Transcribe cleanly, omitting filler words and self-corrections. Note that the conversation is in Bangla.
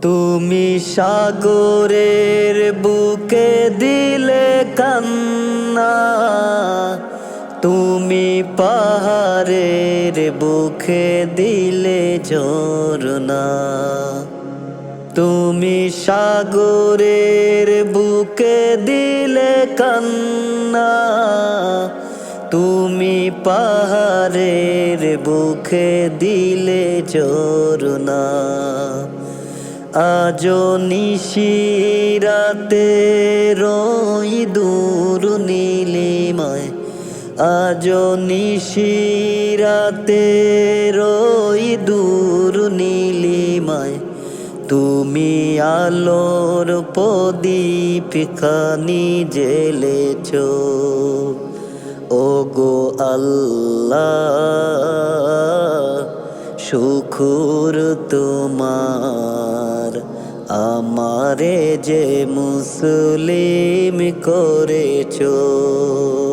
তুমি সাগরের বুকে দিলে কান্না, তুমি পাহাড়ের বুকে দিলে ঝরনা। তুমি সাগরের বুকে দিলে কান্না, তুমি পাহাড়ের বুকে দিলে ঝরনা। আজো নিশিরাতে রই দূর নীলিমায়, আজো নিশিরাতে রই দূর নীলিমায়। তুমি আলোর প্রদীপ খানি জ্বেলেছ, ওগো আল্লাহ শুকুর তোমার, আমারে যে মুসলিম করেছো।